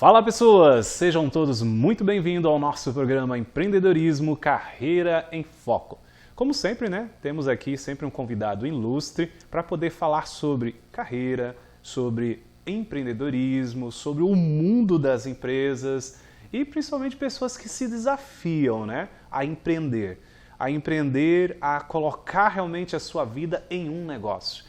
Fala pessoas, sejam todos muito bem-vindos ao nosso programa Empreendedorismo Carreira em Foco. Como sempre, né, temos aqui sempre um convidado ilustre para poder falar sobre carreira, sobre empreendedorismo, sobre o mundo das empresas e principalmente pessoas que se desafiam, né, a empreender, a colocar realmente a sua vida em um negócio.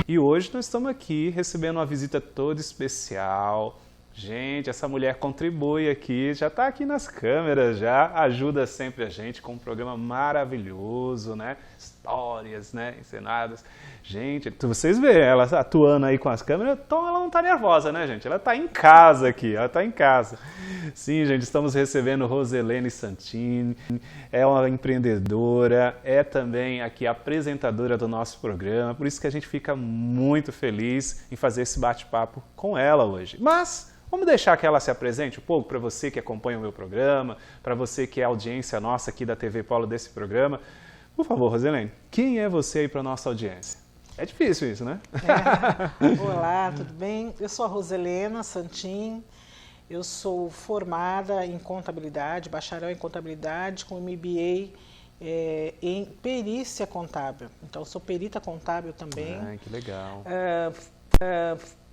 E hoje nós estamos aqui recebendo uma visita toda especial. Gente, essa mulher contribui aqui, já está aqui nas câmeras, já ajuda sempre a gente com um programa maravilhoso, né? Histórias, né? Encenadas. Gente, vocês veem ela atuando aí com as câmeras, então ela não está nervosa, né, gente? Ela está em casa aqui, ela está em casa. Sim, gente, estamos recebendo Roselene Santini, é uma empreendedora, é também aqui a apresentadora do nosso programa, por isso que a gente fica muito feliz em fazer esse bate-papo com ela hoje. Mas vamos deixar que ela se apresente um pouco para você que acompanha o meu programa, para você que é audiência nossa aqui da TV Polo desse programa. Por favor, Roselene, quem é você aí para a nossa audiência? É difícil isso, né? Olá, tudo bem? Eu sou a Roselene Santini, eu sou formada em contabilidade, bacharel em contabilidade, com MBA em perícia contábil. Então, eu sou perita contábil também. Ai, que legal.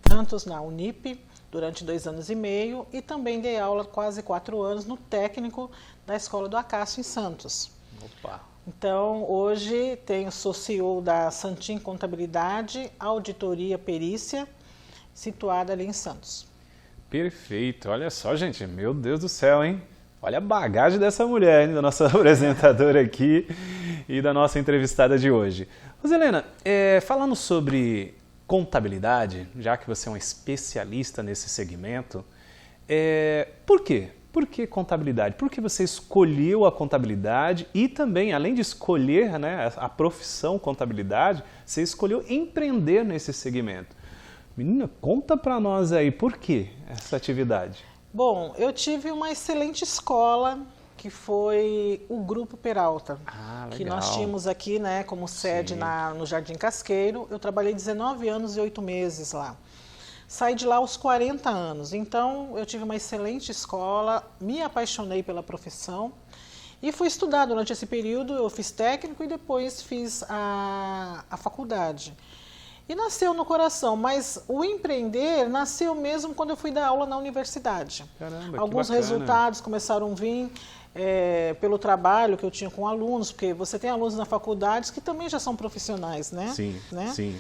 Tanto na Unip, durante 2 anos e meio, e também dei aula quase 4 anos no técnico da Escola do Acácio, em Santos. Opa! Então, hoje sou CEO da Santini Contabilidade, Auditoria Perícia, situada ali em Santos. Perfeito. Olha só, gente. Meu Deus do céu, hein? Olha a bagagem dessa mulher, hein? Da nossa apresentadora aqui e da nossa entrevistada de hoje. Roselene, falando sobre contabilidade, já que você é um especialista nesse segmento, por quê? Por que contabilidade? Por que você escolheu a contabilidade e também, além de escolher, né, a profissão contabilidade, você escolheu empreender nesse segmento? Menina, conta para nós aí, por que essa atividade? Bom, eu tive uma excelente escola, que foi o Grupo Peralta, que nós tínhamos aqui, né, como sede no Jardim Casqueiro. Eu trabalhei 19 anos e 8 meses lá. Saí de lá aos 40 anos, então eu tive uma excelente escola, me apaixonei pela profissão e fui estudar durante esse período. Eu fiz técnico e depois fiz a faculdade. E nasceu no coração, mas o empreender nasceu mesmo quando eu fui dar aula na universidade. Caramba, alguns que bacana. Resultados começaram a vir pelo trabalho que eu tinha com alunos, porque você tem alunos na faculdade que também já são profissionais, né? Sim, né? sim.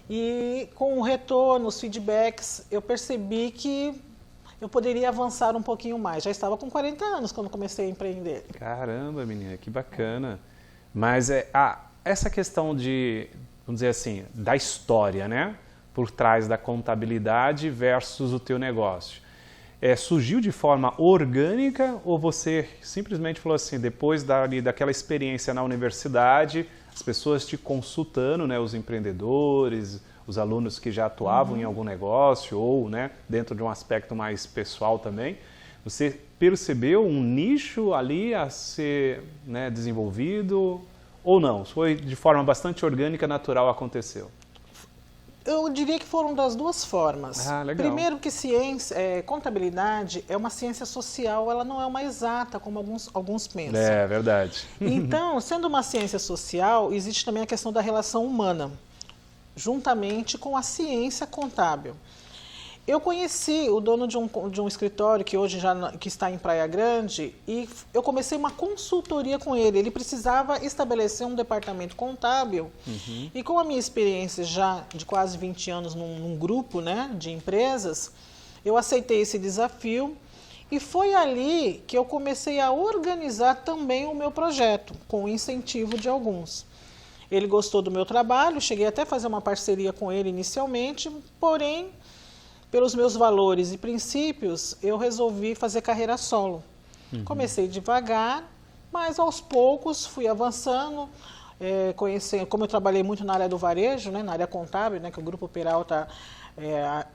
E com o retorno, os feedbacks, eu percebi que eu poderia avançar um pouquinho mais. Já estava com 40 anos quando comecei a empreender. Caramba, menina, que bacana. Mas essa questão de, vamos dizer assim, da história, né? Por trás da contabilidade versus o teu negócio. Surgiu de forma orgânica ou você simplesmente falou assim, depois daquela experiência na universidade, as pessoas te consultando, né, os empreendedores, os alunos que já atuavam em algum negócio ou, né, dentro de um aspecto mais pessoal também, você percebeu um nicho ali a ser, né, desenvolvido ou não? Foi de forma bastante orgânica, natural, aconteceu? Eu diria que foram das duas formas. Legal. Primeiro que contabilidade é uma ciência social, ela não é uma exata, como alguns pensam. É verdade. Então, sendo uma ciência social, existe também a questão da relação humana, juntamente com a ciência contábil. Eu conheci o dono de um escritório que hoje que está em Praia Grande e eu comecei uma consultoria com ele. Ele precisava estabelecer um departamento contábil e com a minha experiência já de quase 20 anos num grupo, né, de empresas, eu aceitei esse desafio e foi ali que eu comecei a organizar também o meu projeto, com o incentivo de alguns. Ele gostou do meu trabalho, cheguei até a fazer uma parceria com ele inicialmente, porém, pelos meus valores e princípios, eu resolvi fazer carreira solo. Comecei devagar, mas aos poucos fui avançando, conhecendo, como eu trabalhei muito na área do varejo, né, na área contábil, né, que o Grupo Peralta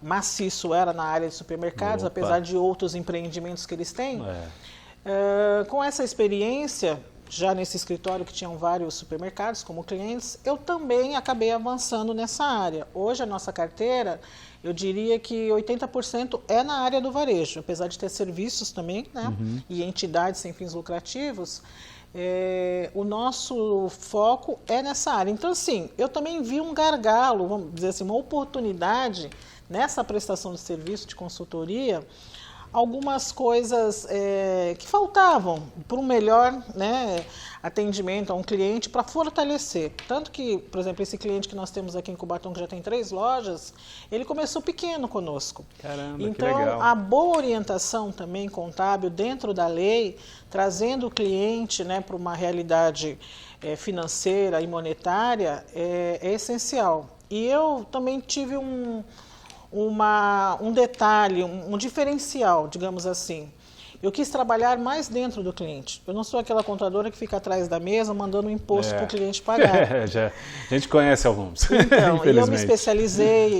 maciço era na área de supermercados, apesar de outros empreendimentos que eles têm. Com essa experiência, já nesse escritório que tinham vários supermercados como clientes, eu também acabei avançando nessa área. Hoje a nossa carteira, eu diria que 80% é na área do varejo, apesar de ter serviços também, né? E entidades sem fins lucrativos, o nosso foco é nessa área. Então, assim, eu também vi um gargalo, vamos dizer assim, uma oportunidade nessa prestação de serviço de consultoria, algumas coisas que faltavam para um melhor, né, atendimento a um cliente para fortalecer. Tanto que, por exemplo, esse cliente que nós temos aqui em Cubatão, que já tem 3 lojas, ele começou pequeno conosco. Caramba, então, que legal. A boa orientação também contábil dentro da lei, trazendo o cliente, né, para uma realidade financeira e monetária, é essencial. E eu também tive um detalhe, um diferencial, digamos assim. Eu quis trabalhar mais dentro do cliente. Eu não sou aquela contadora que fica atrás da mesa mandando um imposto para o cliente pagar. A gente conhece alguns, Então, e eu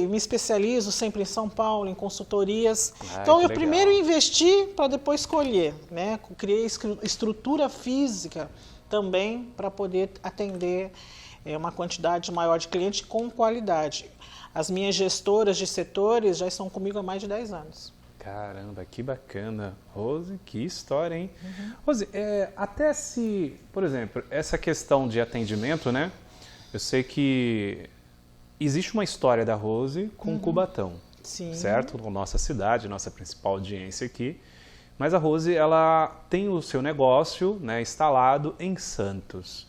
me especializo sempre em São Paulo, em consultorias. Então, eu primeiro investi para depois colher, né? Criei estrutura física também para poder atender uma quantidade maior de clientes com qualidade. As minhas gestoras de setores já estão comigo há mais de 10 anos. Caramba, que bacana. Rose, que história, hein? Rose, até se, por exemplo, essa questão de atendimento, né? Eu sei que existe uma história da Rose com Cubatão, Sim. certo? Nossa cidade, nossa principal audiência aqui. Mas a Rose, ela tem o seu negócio, né, instalado em Santos.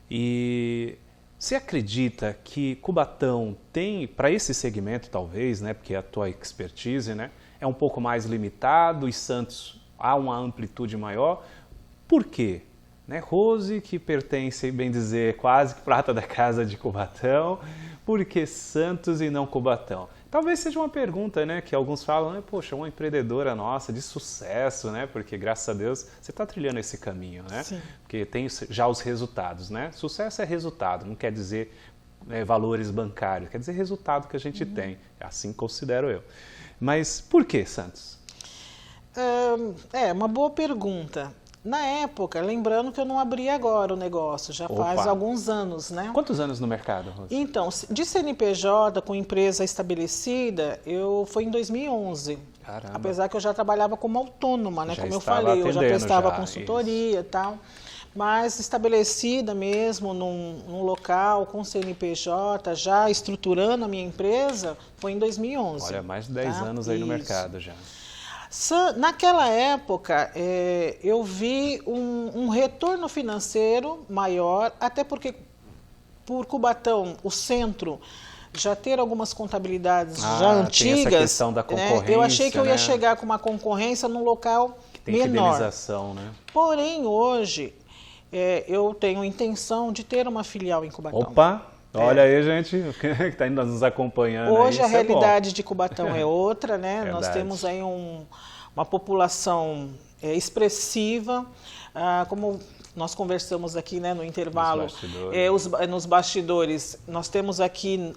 E você acredita que Cubatão tem, para esse segmento talvez, né, porque é a tua expertise, né, é um pouco mais limitado e Santos há uma amplitude maior? Por quê? Né, Rose, que pertence, bem dizer, quase que prata da casa de Cubatão, por que Santos e não Cubatão? Talvez seja uma pergunta, né, que alguns falam, poxa, uma empreendedora nossa de sucesso, né, porque graças a Deus você está trilhando esse caminho, né? Sim. Porque tem já os resultados, né? Sucesso é resultado, não quer dizer valores bancários, quer dizer resultado que a gente tem, assim considero eu. Mas por que Santos? Uma boa pergunta. Na época, lembrando que eu não abri agora o negócio, já faz alguns anos, né? Quantos anos no mercado, Rose? Então, de CNPJ com empresa estabelecida, foi em 2011. Caramba. Apesar que eu já trabalhava como autônoma, né? Já Como eu falei, eu já atendendo prestava consultoria e tal. Mas estabelecida mesmo num local com CNPJ, já estruturando a minha empresa, foi em 2011. Olha, mais de 10 anos aí no mercado já. Naquela época, eu vi um retorno financeiro maior, até porque, por Cubatão, o centro, já ter algumas contabilidades já antigas, tem essa questão da concorrência, eu achei que eu ia chegar com uma concorrência num local que tem menor. fidelização, né? Porém, hoje, eu tenho intenção de ter uma filial em Cubatão. Opa! Olha aí, gente, que está ainda nos acompanhando. Hoje aí, a realidade de Cubatão é outra, né? Nós temos aí uma população expressiva, como nós conversamos aqui, né, no intervalo, nos bastidores, nós temos aqui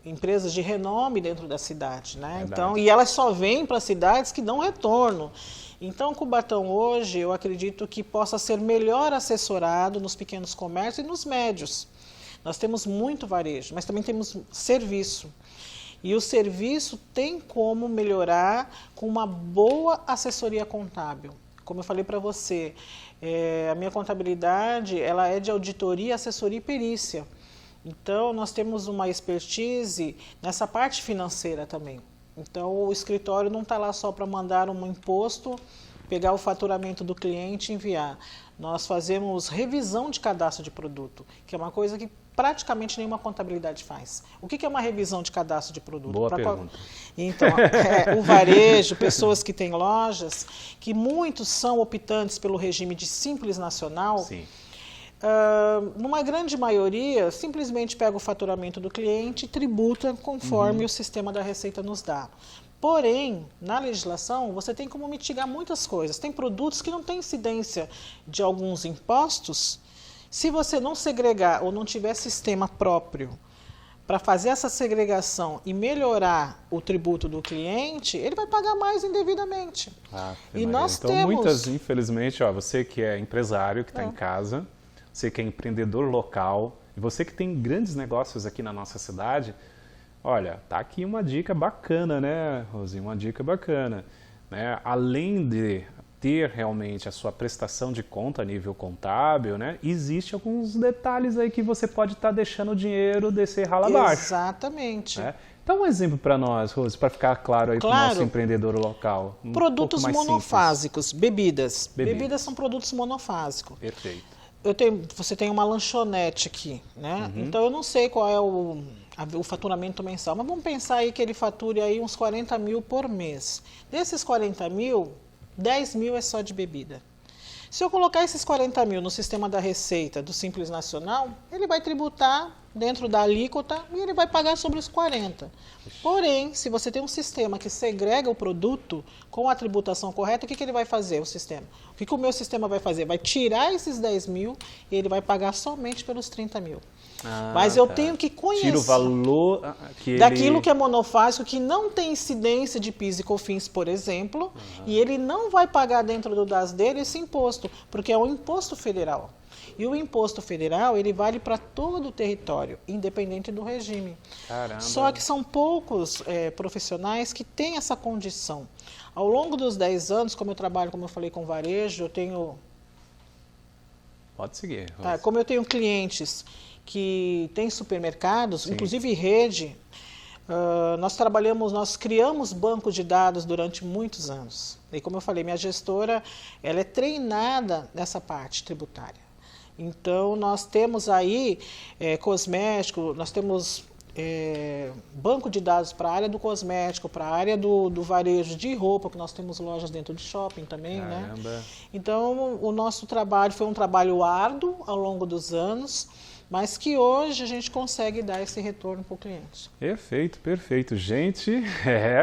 empresas de renome dentro da cidade, né? Então, e elas só vêm para cidades que dão retorno. Então, Cubatão hoje, eu acredito que possa ser melhor assessorado nos pequenos comércios e nos médios. Nós temos muito varejo, mas também temos serviço. E o serviço tem como melhorar com uma boa assessoria contábil. Como eu falei para você, a minha contabilidade ela é de auditoria, assessoria e perícia. Então, nós temos uma expertise nessa parte financeira também. Então, o escritório não está lá só para mandar um imposto, pegar o faturamento do cliente e enviar. Nós fazemos revisão de cadastro de produto, que é uma coisa que praticamente nenhuma contabilidade faz. O que é uma revisão de cadastro de produto? Boa pergunta. Então, o varejo, pessoas que têm lojas, que muitos são optantes pelo regime de Simples Nacional, Sim. Numa grande maioria, simplesmente pega o faturamento do cliente e tributa conforme o sistema da Receita nos dá. Porém, na legislação, você tem como mitigar muitas coisas. Tem produtos que não têm incidência de alguns impostos. Se você não segregar ou não tiver sistema próprio para fazer essa segregação e melhorar o tributo do cliente, ele vai pagar mais indevidamente. E nós então, temos... muitas, infelizmente, você que é empresário, que está em casa, você que é empreendedor local, e você que tem grandes negócios aqui na nossa cidade, olha, tá aqui uma dica bacana, né, Rosi? Uma dica bacana, né? Além de ter realmente a sua prestação de conta a nível contábil, né? Existe alguns detalhes aí que você pode estar deixando o dinheiro descer rala abaixo. Exatamente. Né? Dá um exemplo para nós, Rose, para ficar claro aí para o nosso empreendedor local. Produtos monofásicos, bebidas. Bebidas. Bebidas são produtos monofásicos. Perfeito. Você tem uma lanchonete aqui, né? Então eu não sei qual é o faturamento mensal, mas vamos pensar aí que ele fature aí uns 40 mil por mês. Desses 40 mil, 10 mil é só de bebida. Se eu colocar esses 40 mil no sistema da Receita do Simples Nacional, ele vai tributar dentro da alíquota e ele vai pagar sobre os 40. Porém, se você tem um sistema que segrega o produto com a tributação correta, o que ele vai fazer, o sistema? O que o meu sistema vai fazer? Vai tirar esses 10 mil e ele vai pagar somente pelos 30 mil. Mas eu tenho que conhecer... Tira o valor daquilo que é monofásico, que não tem incidência de PIS e COFINS, por exemplo, e ele não vai pagar dentro do DAS dele esse imposto, porque é um imposto federal. E o imposto federal, ele vale para todo o território, independente do regime. Caramba. Só que são poucos profissionais que têm essa condição. Ao longo dos 10 anos, como eu trabalho, como eu falei, com varejo, eu tenho... Pode seguir. Como eu tenho clientes que têm supermercados, sim, inclusive rede, nós criamos bancos de dados durante muitos anos. E como eu falei, minha gestora, ela é treinada nessa parte tributária. Então, nós temos aí cosmético, nós temos banco de dados para a área do cosmético, para a área do varejo de roupa, que nós temos lojas dentro de shopping também, né? Então, o nosso trabalho foi um trabalho árduo ao longo dos anos, mas que hoje a gente consegue dar esse retorno para o cliente. Perfeito, perfeito. Gente,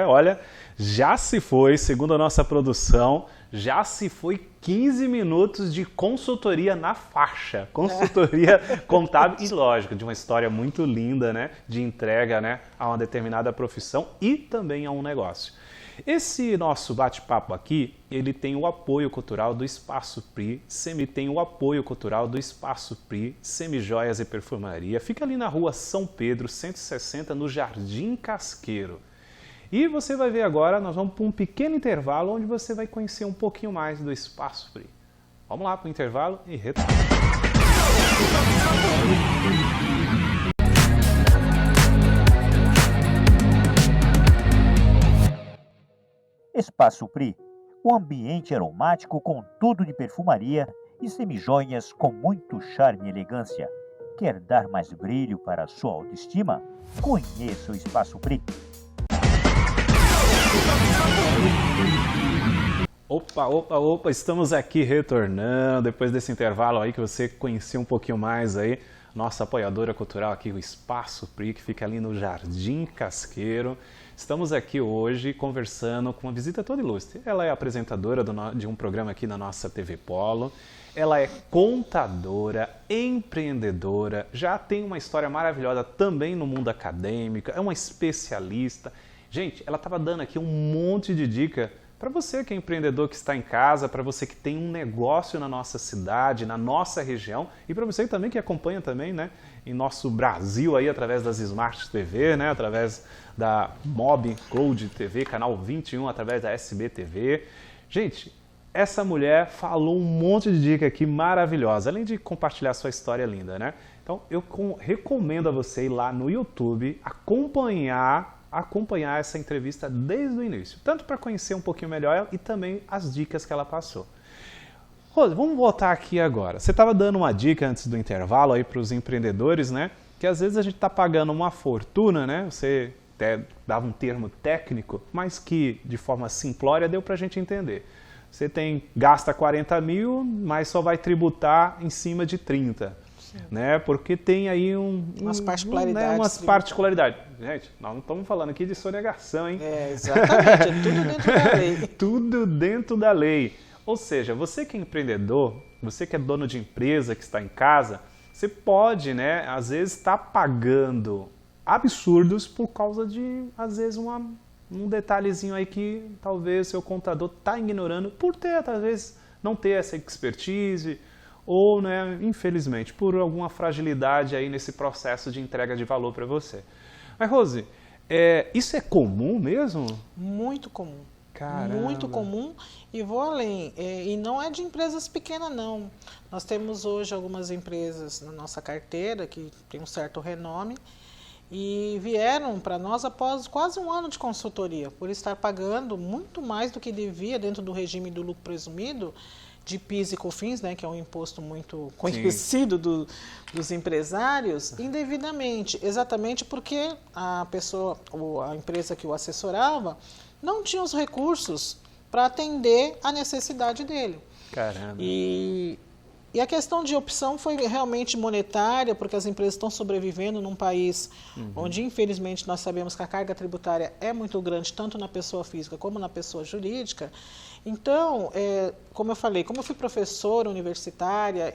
olha, já se foi, segundo a nossa produção, já se foi 15 minutos de consultoria na faixa. Consultoria contábil e, lógico, de uma história muito linda, né? De entrega, né? A uma determinada profissão e também a um negócio. Esse nosso bate-papo aqui, ele tem o apoio cultural do Espaço Pri, tem o apoio cultural do Espaço Pri, Semijoias e Perfumaria. Fica ali na rua São Pedro, 160, no Jardim Casqueiro. E você vai ver agora, nós vamos para um pequeno intervalo onde você vai conhecer um pouquinho mais do Espaço Pri. Vamos lá para o intervalo e retorno. Espaço Pri, um ambiente aromático com tudo de perfumaria e semijoias com muito charme e elegância. Quer dar mais brilho para a sua autoestima? Conheça o Espaço Pri. Opa, estamos aqui retornando, depois desse intervalo aí que você conheceu um pouquinho mais aí, nossa apoiadora cultural aqui, o Espaço Pri, que fica ali no Jardim Casqueiro. Estamos aqui hoje conversando com uma visita toda ilustre. Ela é apresentadora de um programa aqui na nossa TV Polo, ela é contadora, empreendedora, já tem uma história maravilhosa também no mundo acadêmico, é uma especialista. Gente, ela estava dando aqui um monte de dica para você que é empreendedor, que está em casa, para você que tem um negócio na nossa cidade, na nossa região e para você também que acompanha também, né, em nosso Brasil aí através das Smart TV, né, através da Mob Cloud TV, canal 21, através da SB TV. Gente, essa mulher falou um monte de dica aqui maravilhosa, além de compartilhar sua história linda, né? Então eu recomendo a você ir lá no YouTube acompanhar essa entrevista desde o início, tanto para conhecer um pouquinho melhor ela e também as dicas que ela passou. Rose, vamos voltar aqui agora. Você estava dando uma dica antes do intervalo aí para os empreendedores, né? Que às vezes a gente está pagando uma fortuna, né? Você até dava um termo técnico, mas que de forma simplória deu para a gente entender. Você gasta 40 mil, mas só vai tributar em cima de 30. Né? Porque tem aí umas particularidades. Umas particularidades. Gente, nós não estamos falando aqui de sonegação, hein? Exatamente, é tudo dentro da lei. Tudo dentro da lei. Ou seja, você que é empreendedor, você que é dono de empresa, que está em casa, você pode, né, às vezes estar pagando absurdos por causa de, às vezes, um detalhezinho aí que talvez seu contador está ignorando por ter, talvez, não ter essa expertise ou, né, infelizmente, por alguma fragilidade aí nesse processo de entrega de valor para você. Mas, Rose, isso é comum mesmo? Muito comum. Caramba. Muito comum, e vou além, e não é de empresas pequenas não. Nós temos hoje algumas empresas na nossa carteira que tem um certo renome e vieram para nós após quase um ano de consultoria, por estar pagando muito mais do que devia dentro do regime do lucro presumido, de PIS e COFINS, né, que é um imposto muito conhecido dos empresários, indevidamente, exatamente porque a pessoa, a empresa que o assessorava, não tinha os recursos para atender a necessidade dele. Caramba. E a questão de opção foi realmente monetária, porque as empresas estão sobrevivendo num país onde, infelizmente, nós sabemos que a carga tributária é muito grande, tanto na pessoa física como na pessoa jurídica. Então, como eu falei, como eu fui professora universitária,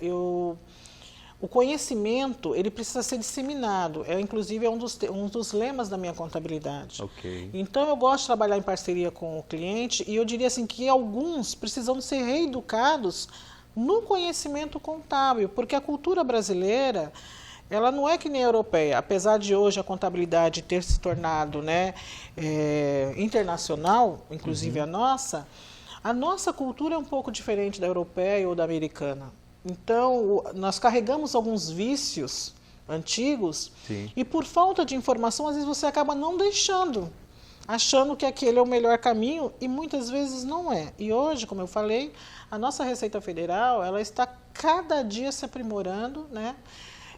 o conhecimento ele precisa ser disseminado. Inclusive, é um dos lemas da minha contabilidade. Okay. Então, eu gosto de trabalhar em parceria com o cliente e eu diria assim que alguns precisam ser reeducados no conhecimento contábil, porque a cultura brasileira, ela não é que nem a europeia. Apesar de hoje a contabilidade ter se tornado, né, internacional, inclusive a nossa cultura é um pouco diferente da europeia ou da americana. Então, nós carregamos alguns vícios antigos. Sim. E por falta de informação, às vezes você acaba não deixando, achando que aquele é o melhor caminho e muitas vezes não é. E hoje, como eu falei, a nossa Receita Federal ela está cada dia se aprimorando, né,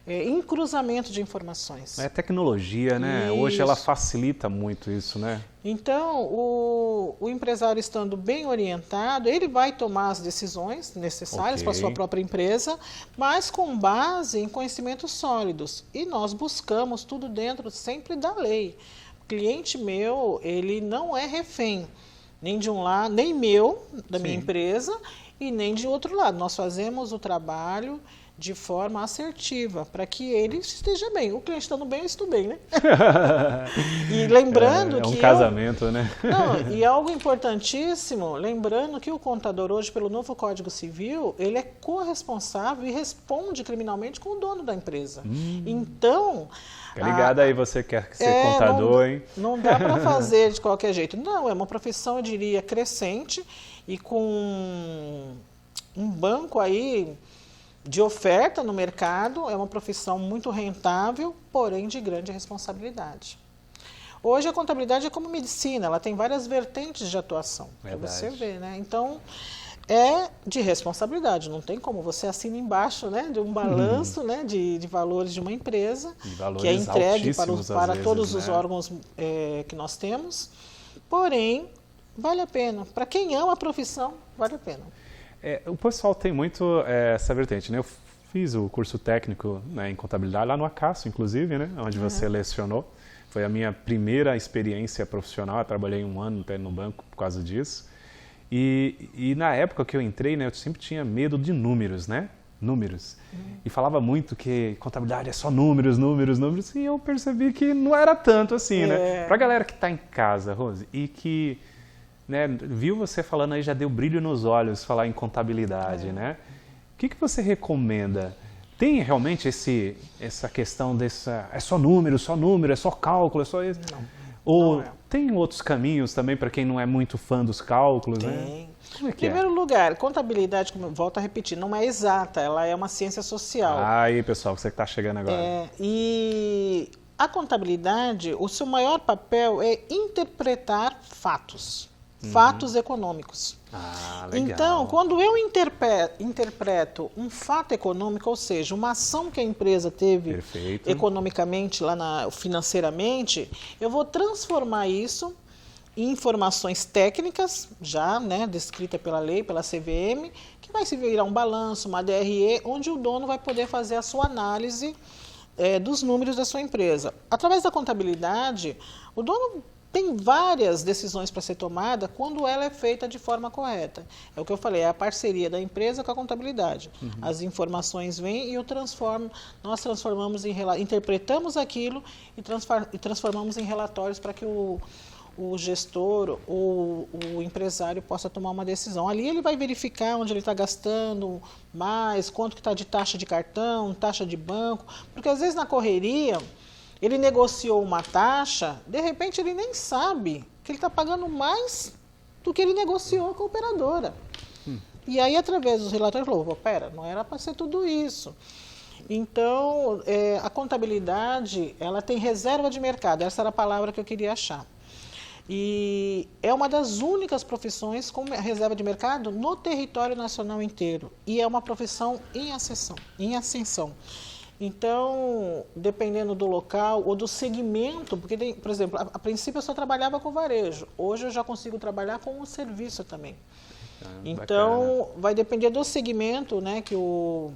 em cruzamento de informações. É tecnologia, né? Isso. Hoje ela facilita muito isso, né? Então, o empresário estando bem orientado, ele vai tomar as decisões necessárias para a sua própria empresa, mas com base em conhecimentos sólidos. E nós buscamos tudo dentro sempre da lei. O cliente meu, ele não é refém, nem de um lado, nem meu, da minha empresa, e nem de outro lado. Nós fazemos o trabalho de forma assertiva, para que ele esteja bem. O cliente estando bem, eu estou bem, né? E lembrando que... É um casamento, né? Não, e algo importantíssimo, lembrando que o contador hoje, pelo novo Código Civil, ele é corresponsável e responde criminalmente com o dono da empresa. Então... Fica ligado aí, você quer ser contador, hein? Não dá para fazer de qualquer jeito. Não, é uma profissão, eu diria, crescente e com um banco aí de oferta no mercado, é uma profissão muito rentável, porém de grande responsabilidade. Hoje a contabilidade é como medicina, ela tem várias vertentes de atuação, para você ver, né? Então, é de responsabilidade, não tem como você assina embaixo, né, de um balanço, né, de valores de uma empresa, que é entregue para todos os órgãos que nós temos, porém, vale a pena. Para quem ama a profissão, vale a pena. O pessoal tem muito essa vertente, né? Eu fiz o curso técnico, né, em contabilidade lá no Acácio, inclusive, né, onde você lecionou. Foi a minha primeira experiência profissional, eu trabalhei um ano até no banco por causa disso. E na época que eu entrei, né, eu sempre tinha medo de números, né? Números. E falava muito que contabilidade é só números, números, números, e eu percebi que não era tanto assim, né? Pra galera que está em casa, Rose, e que... né, viu você falando aí, já deu brilho nos olhos falar em contabilidade, né? O que você recomenda? Tem realmente essa questão dessa... é só número, é só cálculo, é só isso? Não. Ou não é. Tem outros caminhos também para quem não é muito fã dos cálculos, né? Tem. Como é Em que primeiro lugar, contabilidade, como eu volto a repetir, não é exata, ela é uma ciência social. Aí, pessoal, você que está chegando agora. E a contabilidade, o seu maior papel é interpretar fatos. Fatos econômicos. Ah, legal. Então, quando eu interpreto um fato econômico, ou seja, uma ação que a empresa teve economicamente, financeiramente, eu vou transformar isso em informações técnicas, já, né, descrita pela lei, pela CVM, que vai se virar um balanço, uma DRE, onde o dono vai poder fazer a sua análise dos números da sua empresa. Através da contabilidade, o dono tem várias decisões para ser tomada quando ela é feita de forma correta. É o que eu falei, é a parceria da empresa com a contabilidade. As informações vêm e nós transformamos interpretamos aquilo e transformamos em relatórios para que o gestor ou o empresário possa tomar uma decisão. Ali ele vai verificar onde ele está gastando mais, quanto que está de taxa de cartão, taxa de banco, porque às vezes na correria ele negociou uma taxa, de repente ele nem sabe que ele está pagando mais do que ele negociou com a operadora. E aí, através dos relatórios, falou, pera, não era para ser tudo isso. Então, a contabilidade, ela tem reserva de mercado, essa era a palavra que eu queria achar. E é uma das únicas profissões com reserva de mercado no território nacional inteiro. E é uma profissão em ascensão. Então, dependendo do local ou do segmento, porque, por exemplo, a princípio eu só trabalhava com varejo, hoje eu já consigo trabalhar com o serviço também. Então, bacana. Vai depender do segmento, né, que o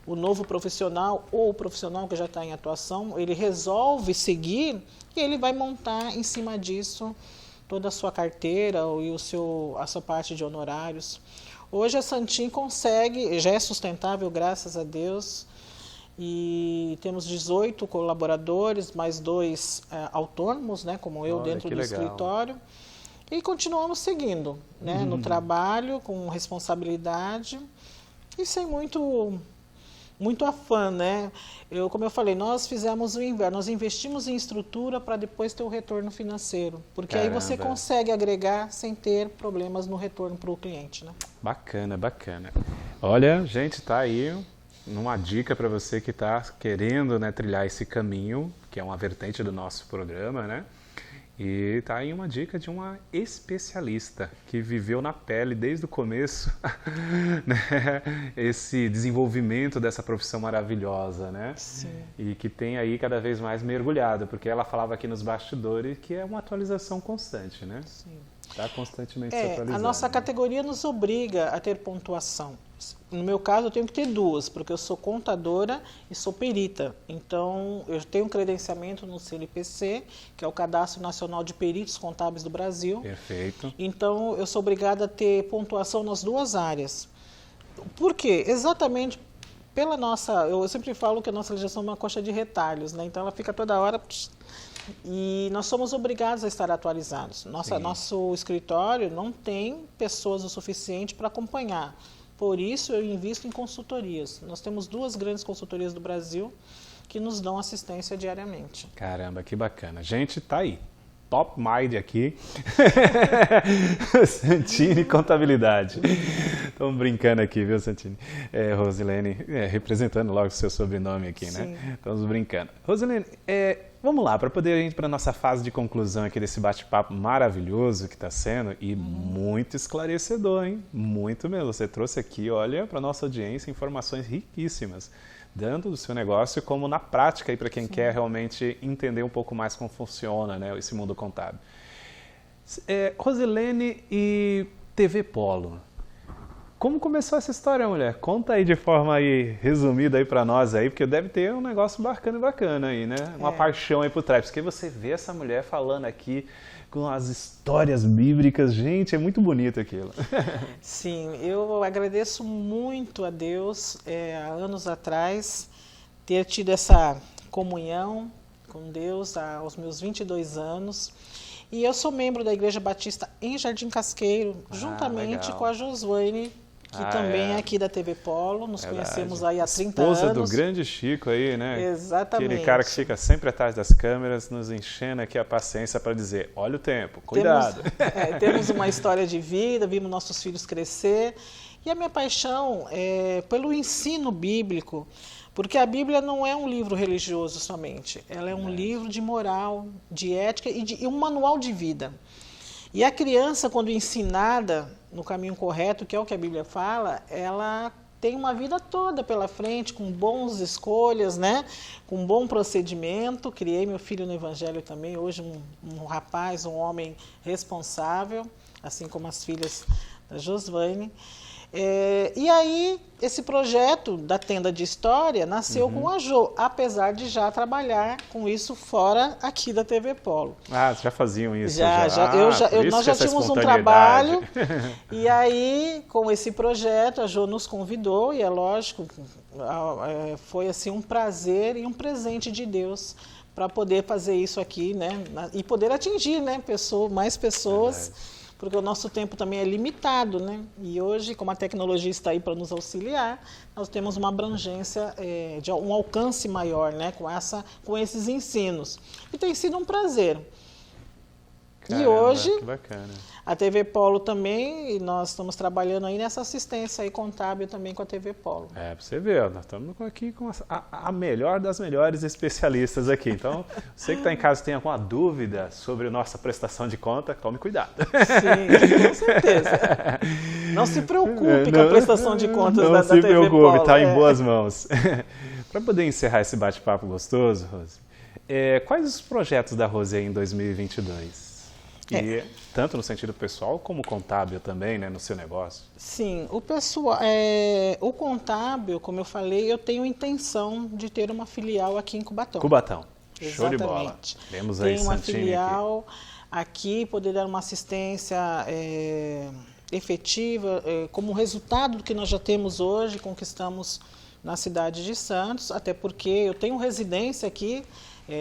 novo profissional ou o profissional que já está em atuação, ele resolve seguir e ele vai montar em cima disso toda a sua carteira e a sua parte de honorários. Hoje a Santin consegue, já é sustentável, graças a Deus, e temos 18 colaboradores, mais 2 autônomos, né, como eu, dentro do escritório. E continuamos seguindo, né, no trabalho, com responsabilidade e sem muito afã, né? Como eu falei, nós fizemos o inverno, nós investimos em estrutura para depois ter o retorno financeiro. Porque aí você consegue agregar sem ter problemas no retorno para o cliente, né? Bacana, bacana. Olha, gente, tá aí uma dica para você que está querendo, né, trilhar esse caminho, que é uma vertente do nosso programa, né? E tá aí uma dica de uma especialista que viveu na pele desde o começo, né, esse desenvolvimento dessa profissão maravilhosa, né? Sim. E que tem aí cada vez mais mergulhado, porque ela falava aqui nos bastidores que é uma atualização constante, né? Sim. Está constantemente se atualizando. A nossa categoria nos obriga a ter pontuação. No meu caso, eu tenho que ter 2, porque eu sou contadora e sou perita. Então, eu tenho um credenciamento no CNPC, que é o Cadastro Nacional de Peritos Contábeis do Brasil. Perfeito. Então, eu sou obrigada a ter pontuação nas 2 áreas. Por quê? Exatamente pela nossa... Eu sempre falo que a nossa legislação é uma coxa de retalhos, né? Então, ela fica toda hora... E nós somos obrigados a estar atualizados. Nosso escritório não tem pessoas o suficiente para acompanhar. Por isso, eu invisto em consultorias. Nós temos 2 grandes consultorias do Brasil que nos dão assistência diariamente. Caramba, que bacana. Gente, tá aí. Top Mind aqui. Santini Contabilidade. Estamos brincando aqui, viu, Santini? Rosilene, representando logo o seu sobrenome aqui, Sim. né? Estamos brincando. Rosilene, vamos lá, para poder ir para a nossa fase de conclusão aqui desse bate-papo maravilhoso que está sendo e muito esclarecedor, hein? Muito mesmo. Você trouxe aqui, olha, para a nossa audiência, informações riquíssimas, dando do seu negócio como na prática, para quem quer realmente entender um pouco mais como funciona, né, esse mundo contábil. Rosilene e TV Polo. Como começou essa história, mulher? Conta aí de forma aí resumida aí para nós aí, porque deve ter um negócio bacana aí, né? Uma paixão aí por trás. Porque você vê essa mulher falando aqui com as histórias bíblicas, gente, é muito bonito aquilo. Sim, eu agradeço muito a Deus, há anos atrás, ter tido essa comunhão com Deus aos meus 22 anos. E eu sou membro da Igreja Batista em Jardim Casqueiro, juntamente legal. com a Josuane, que também é aqui da TV Polo, nos conhecemos aí há 30 Esposa anos. do grande Chico aí, né? Exatamente. Aquele cara que fica sempre atrás das câmeras, nos enchendo aqui a paciência para dizer, olha o tempo, cuidado. Temos uma história de vida, vimos nossos filhos crescer. E a minha paixão é pelo ensino bíblico, porque a Bíblia não é um livro religioso somente, ela é um livro de moral, de ética e um manual de vida. E a criança, quando ensinada no caminho correto, que é o que a Bíblia fala, ela tem uma vida toda pela frente, com boas escolhas, né? Com bom procedimento. Criei meu filho no Evangelho também, hoje um rapaz, um homem responsável, assim como as filhas da Josuane. E aí, esse projeto da tenda de história nasceu com a Jo, apesar de já trabalhar com isso fora aqui da TV Polo. Ah, já faziam isso? Nós já tínhamos um trabalho, e aí, com esse projeto, a Jo nos convidou, e é lógico, foi assim um prazer e um presente de Deus para poder fazer isso aqui, né? E poder atingir, né, mais pessoas. Verdade. Porque o nosso tempo também é limitado, né? E hoje, como a tecnologia está aí para nos auxiliar, nós temos uma abrangência, um alcance maior, né? Com esses ensinos. E tem sido um prazer. Caramba, e hoje, que bacana. A TV Polo também, e nós estamos trabalhando aí nessa assistência aí contábil também com a TV Polo. Pra você ver, ó, nós estamos aqui com a melhor das melhores especialistas aqui. Então, você que está em casa e tem alguma dúvida sobre nossa prestação de conta, tome cuidado. Sim, com certeza. Não se preocupe com a prestação de contas da TV Polo. Não se preocupe, está em boas mãos. Para poder encerrar esse bate-papo gostoso, Rose, quais os projetos da Rose aí em 2022? E tanto no sentido pessoal como contábil também, né, no seu negócio. Sim, o contábil, como eu falei, eu tenho intenção de ter uma filial aqui em Cubatão. Cubatão, exatamente. Show de bola. Temos aí uma Santini filial aqui, poder dar uma assistência efetiva, como resultado do que nós já temos hoje, conquistamos na cidade de Santos, até porque eu tenho residência aqui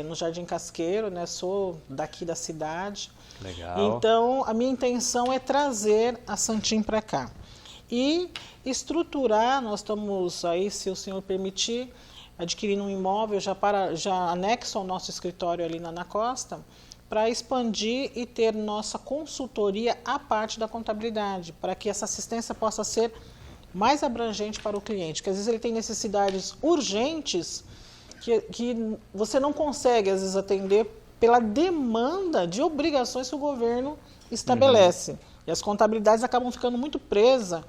no Jardim Casqueiro, né, sou daqui da cidade. Legal. Então, a minha intenção é trazer a Santim para cá. E estruturar, nós estamos aí, se o senhor permitir, adquirindo um imóvel já anexo ao nosso escritório ali na Costa, para expandir e ter nossa consultoria à parte da contabilidade, para que essa assistência possa ser mais abrangente para o cliente, que às vezes ele tem necessidades urgentes que você não consegue, às vezes, atender pela demanda de obrigações que o governo estabelece. E as contabilidades acabam ficando muito presas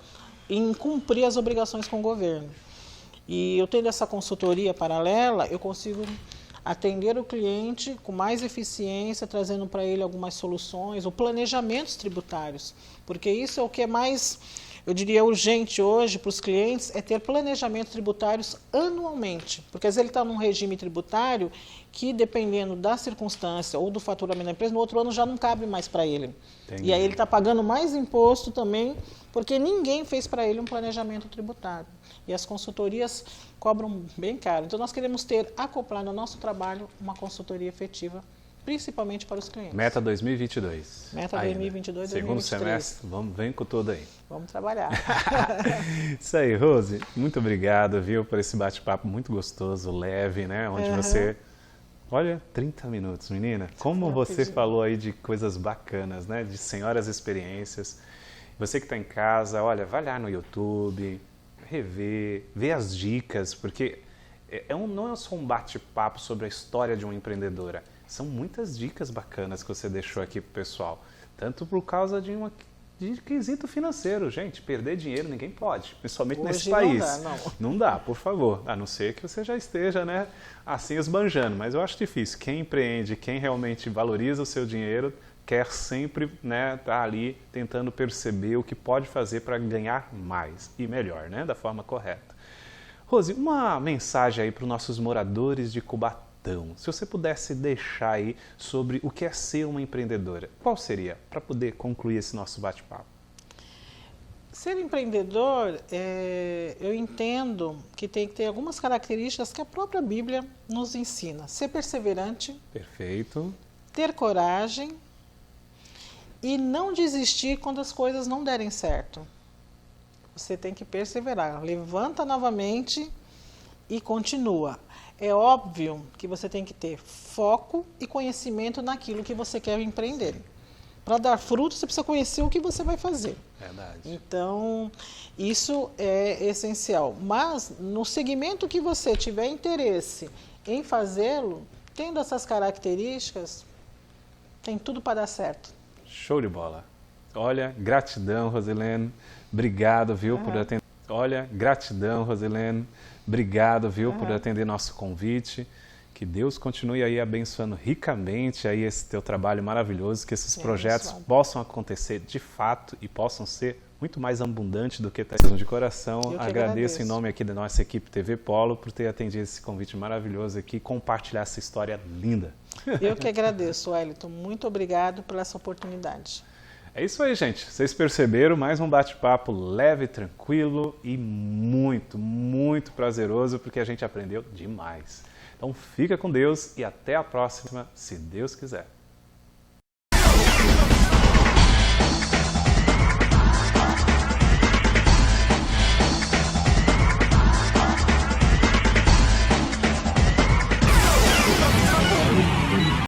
em cumprir as obrigações com o governo. E eu tendo essa consultoria paralela, eu consigo atender o cliente com mais eficiência, trazendo para ele algumas soluções, ou planejamentos tributários. Porque isso é o que é mais, eu diria, urgente hoje para os clientes, é ter planejamentos tributários anualmente. Porque às vezes ele está num regime tributário que, dependendo da circunstância ou do faturamento da empresa, no outro ano já não cabe mais para ele. Entendi. E aí ele está pagando mais imposto também, porque ninguém fez para ele um planejamento tributário. E as consultorias cobram bem caro. Então nós queremos ter acoplado no nosso trabalho uma consultoria efetiva, principalmente para os clientes. Meta 2022. Meta 2022, 2023. Segundo semestre, vem com tudo aí. Vamos trabalhar. Isso aí, Rose. Muito obrigado, viu, por esse bate-papo muito gostoso, leve, né? Onde você... Olha, 30 minutos, menina. Como você falou aí de coisas bacanas, né? De senhoras experiências. Você que está em casa, olha, vai lá no YouTube, vê as dicas, porque não é só um bate-papo sobre a história de uma empreendedora. São muitas dicas bacanas que você deixou aqui pro pessoal. Tanto por causa de quesito financeiro. Gente, perder dinheiro ninguém pode, principalmente hoje nesse país. Não dá, por favor. A não ser que você já esteja, né, assim esbanjando. Mas eu acho difícil. Quem empreende, quem realmente valoriza o seu dinheiro, quer sempre, né, estar ali tentando perceber o que pode fazer para ganhar mais e melhor, né, da forma correta. Rose, uma mensagem aí para os nossos moradores de Cubatão. Se você pudesse deixar aí sobre o que é ser uma empreendedora, qual seria, para poder concluir esse nosso bate-papo? Ser empreendedor, eu entendo que tem que ter algumas características que a própria Bíblia nos ensina. Ser perseverante. Perfeito. Ter coragem e não desistir quando as coisas não derem certo. Você tem que perseverar. Levanta novamente e continua. É óbvio que você tem que ter foco e conhecimento naquilo que você quer empreender. Para dar fruto, você precisa conhecer o que você vai fazer. Verdade. Então, isso é essencial. Mas, no segmento que você tiver interesse em fazê-lo, tendo essas características, tem tudo para dar certo. Show de bola. Olha, gratidão, Rosilene. Obrigado, viu, por atender. Olha, gratidão, Rosilene. Obrigado, viu, por atender nosso convite. Que Deus continue aí abençoando ricamente aí esse teu trabalho maravilhoso, que esses projetos possam acontecer de fato e possam ser muito mais abundantes do que está de coração. Agradeço em nome aqui da nossa equipe TV Polo por ter atendido esse convite maravilhoso aqui e compartilhar essa história linda. Eu que agradeço, Wellington. Muito obrigado por essa oportunidade. É isso aí, gente. Vocês perceberam, mais um bate-papo leve, tranquilo e muito, muito prazeroso, porque a gente aprendeu demais. Então fica com Deus e até a próxima, se Deus quiser.